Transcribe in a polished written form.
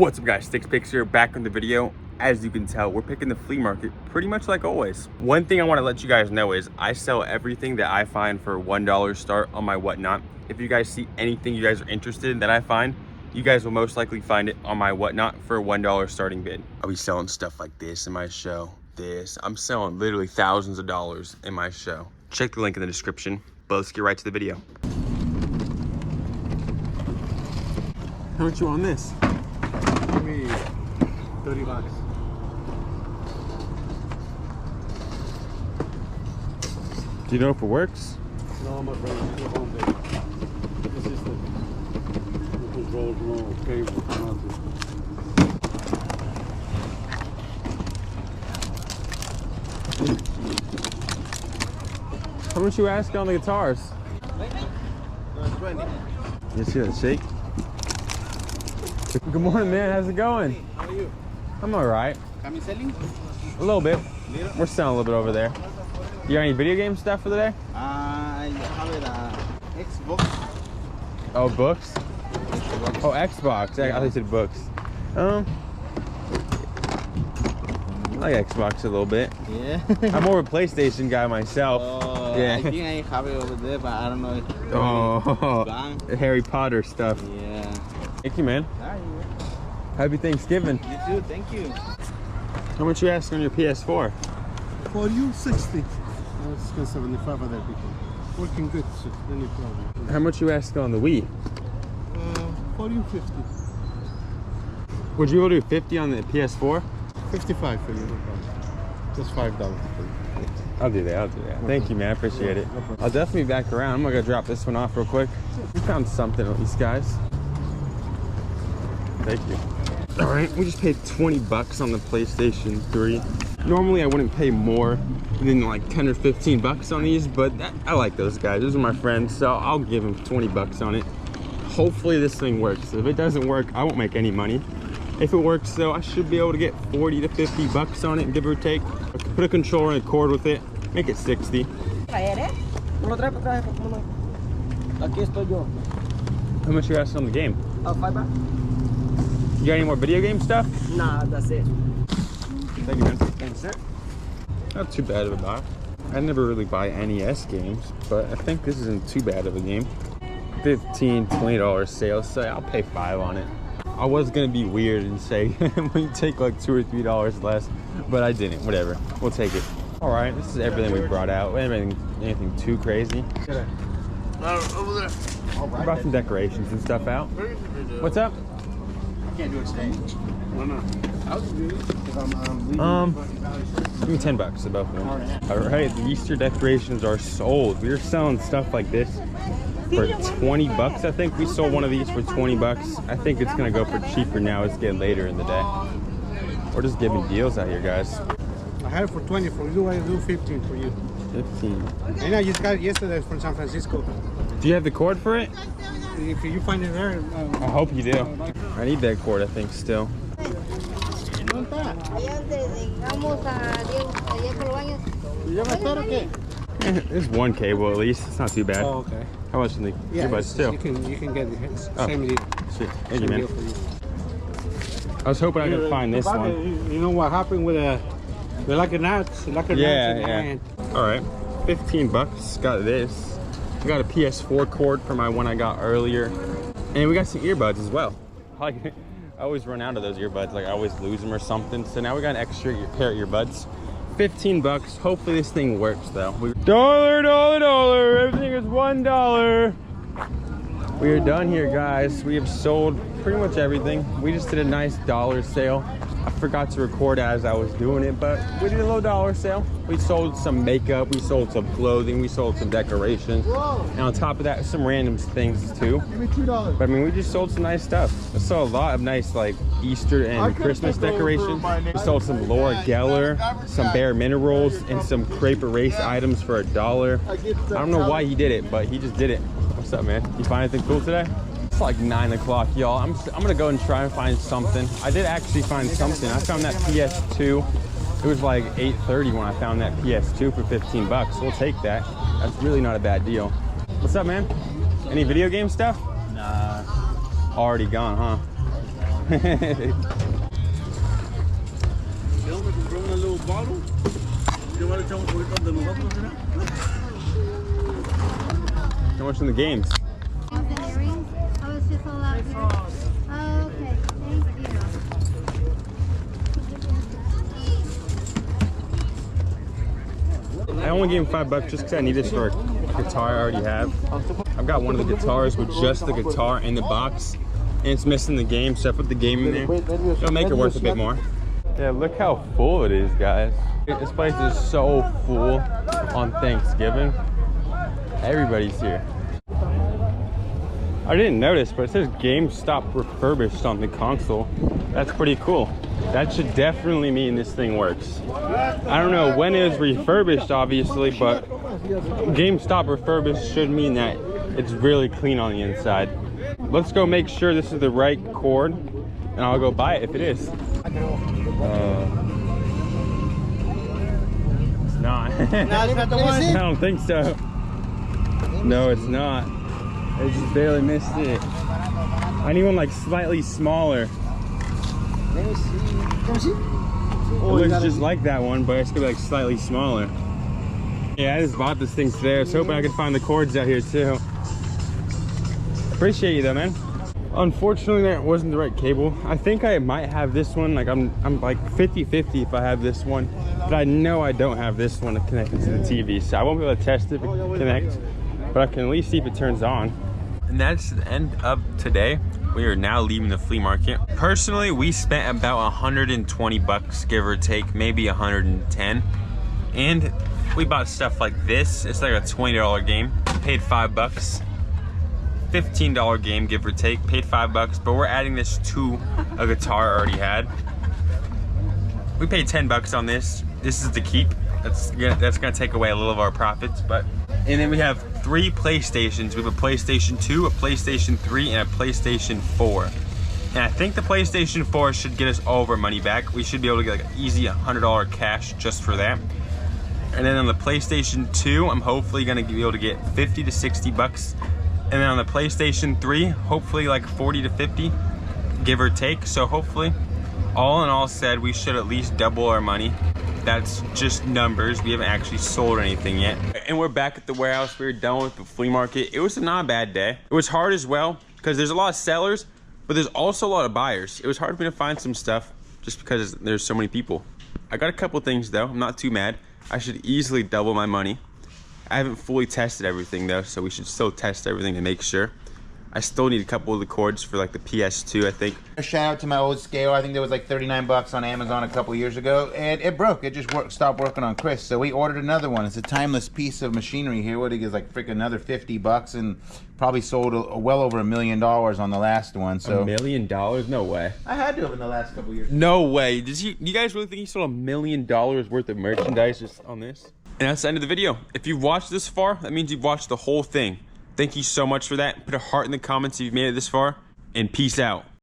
What's up guys, Stixx Picks here, back on the video. As you can tell, we're picking the flea market pretty much like always. One thing I want to let you guys know is I sell everything that I find for $1 start on my Whatnot. If you guys see anything you guys are interested in that I find, you guys will most likely find it on my Whatnot for a $1 starting bid. I'll be selling stuff like this in my show, I'm selling literally thousands of dollars in my show. Check the link in the description, but let's get right to the video. How much you on this? Give me 30 bucks. Do you know if it works? No, my brother, it's your home baby. This is the controls, no cable, nothing. How much you asking on the guitars? 20. You see that shake? Good morning, man. How's it going? How are you? I'm all right. Coming selling? A little bit. We're selling a little bit over there. You got any video game stuff for the day? I have it Xbox. Oh, books? Oh, Xbox. I thought you said books. I like Xbox a little bit. Yeah. I'm more of a PlayStation guy myself. Oh, yeah. I think I have it over there, but I don't know if it's gone. Harry Potter stuff. Yeah. Thank you, man. Happy Thanksgiving. You too, thank you. How much you asking on your PS4? For you, 60. It's 75 other people. Working good, so any problem. How much you asking on the Wii? For you, 50. Would you be able to do 50 on the PS4? 55 for you, no problem. Just $5 for you. I'll do that, Thank you, man, I appreciate it. I'll definitely be back around. I'm gonna drop this one off real quick. We found something at least, guys. Thank you. All right, we just paid 20 bucks on the PlayStation 3. Normally I wouldn't pay more than like 10 or 15 bucks on these, but I like those guys. Those are my friends, so I'll give them 20 bucks on it. Hopefully this thing works. If it doesn't work, I won't make any money. If it works though, I should be able to get 40 to 50 bucks on it, give or take. Put a controller and a cord with it, make it 60. How much you asking on the game? $5. You got any more video game stuff? Nah, that's it. Thank you, man. Thanks, sir. Not too bad of a buy. I never really buy NES games, but I think this isn't too bad of a game. $15, $20 sale, so I'll pay $5 on it. I was gonna be weird and say we take like $2 or $3 less, but I didn't. Whatever, we'll take it. All right, this is everything we brought out. Anything too crazy? Over there. I brought some decorations and stuff out. What's up? I can't do exchange. Why not? I'll do it if Give me 10 bucks above one. All right, the Easter decorations are sold. We were selling stuff like this for 20 bucks. I think we sold one of these for 20 bucks. I think it's gonna go for cheaper now. It's getting later in the day. We're just giving deals out here, guys. I had it for 20 for you. I do 15 for you. 15. And I just got it yesterday from San Francisco. Do you have the cord for it? If you find it there. I hope you do. I need that cord, I think, still. There's one cable at least. It's not too bad. Oh, okay. How much in the earbuds still? You can get the same deal. Sweet. Thank you, man. I was hoping I could find this one. You know what happened with they're like a nuts, Yeah. All right, 15 bucks. Got this. I got a PS4 cord for my one I got earlier, and we got some earbuds as well. I always run out of those earbuds. Like I always lose them or something. So now we got an extra pair of earbuds. 15 bucks. Hopefully this thing works though. Dollar. Everything is $1. We are done here, guys. We have sold pretty much everything. We just did a nice dollar sale. I forgot to record as I was doing it, but we did a little dollar sale. We sold some makeup, we sold some clothing, we sold some decorations. And on top of that, some random things too. Give me $2. But I mean, we just sold some nice stuff. I saw a lot of nice like Easter and Christmas decorations. We sold some Laura Geller, some Bare Minerals, and some Crepe Erase items for $1. I don't know why he did it, but he just did it. What's up, man? You find anything cool today? It's like 9 o'clock, y'all. I'm gonna go and try and find something. I did actually find something. I found that PS2. It was like 8:30 when I found that PS2 for 15 bucks. We'll take that. That's really not a bad deal. What's up, man? Any video game stuff? Nah. Already gone, huh? Compramos una little bottle. Llevar el chavo por de nosotros, ¿verdad? How much in the games? And earrings? Oh, it's just all out here? Oh, okay. Thank you. I only gave him $5 just because I need this for a guitar I already have. I've got one of the guitars with just the guitar in the box, and it's missing the game, so I put the game in there. It'll make it worth a bit more. Yeah, look how full it is, guys. This place is so full on Thanksgiving. Everybody's here. I didn't notice, but it says GameStop Refurbished on the console. That's pretty cool. That should definitely mean this thing works. I don't know when it was refurbished, obviously, but GameStop Refurbished should mean that it's really clean on the inside. Let's go make sure this is the right cord, and I'll go buy it if it is. It's not. No, it's not the one. I don't think so. No, it's not. I just barely missed it. I need one like slightly smaller. Let me see. Let me see. It looks just like that one, but it's gonna be like slightly smaller. Yeah, I just bought this thing today. I was hoping I could find the cords out here too. Appreciate you though, man. Unfortunately, that wasn't the right cable. I think I might have this one. Like I'm like 50-50 if I have this one, but I know I don't have this one connected to the TV, so I won't be able to test if it connects, but I can at least see if it turns on. And that's the end of today. We are now leaving the flea market. Personally, we spent about 120 bucks, give or take, maybe 110. And we bought stuff like this. It's like a $20 game. Paid $5. $15 game, give or take. Paid $5, but we're adding this to a guitar I already had. We paid 10 bucks on this. This is the keep. That's gonna take away a little of our profits, but. And then we have 3 PlayStations. We have a PlayStation 2, a PlayStation 3, and a PlayStation 4. And I think the PlayStation 4 should get us all of our money back. We should be able to get like an easy $100 cash just for that. And then on the PlayStation 2, I'm hopefully gonna be able to get 50 to 60 bucks. And then on the PlayStation 3, hopefully like 40 to 50, give or take. So hopefully, all in all said, we should at least double our money. That's just numbers. We haven't actually sold anything yet. And we're back at the warehouse. We're done with the flea market. It was not a bad day. It was hard as well because there's a lot of sellers, but there's also a lot of buyers. It was hard for me to find some stuff just because there's so many people. I got a couple things though. I'm not too mad. I should easily double my money. I haven't fully tested everything though, so we should still test everything to make sure. I still need a couple of the cords for like the PS2, I think. Shout out to my old scale. I think there was like 39 bucks on Amazon a couple years ago, and it broke. It just stopped working on Chris, so we ordered another one. It's a timeless piece of machinery here. What it is, like freaking another 50 bucks, and probably sold well over $1 million on the last one. So $1 million? No way. I had to have in the last couple years. No way. You guys really think he sold $1 million worth of merchandise just on this? And that's the end of the video. If you've watched this far, that means you've watched the whole thing. Thank you so much for that. Put a heart in the comments if you've made it this far, and peace out.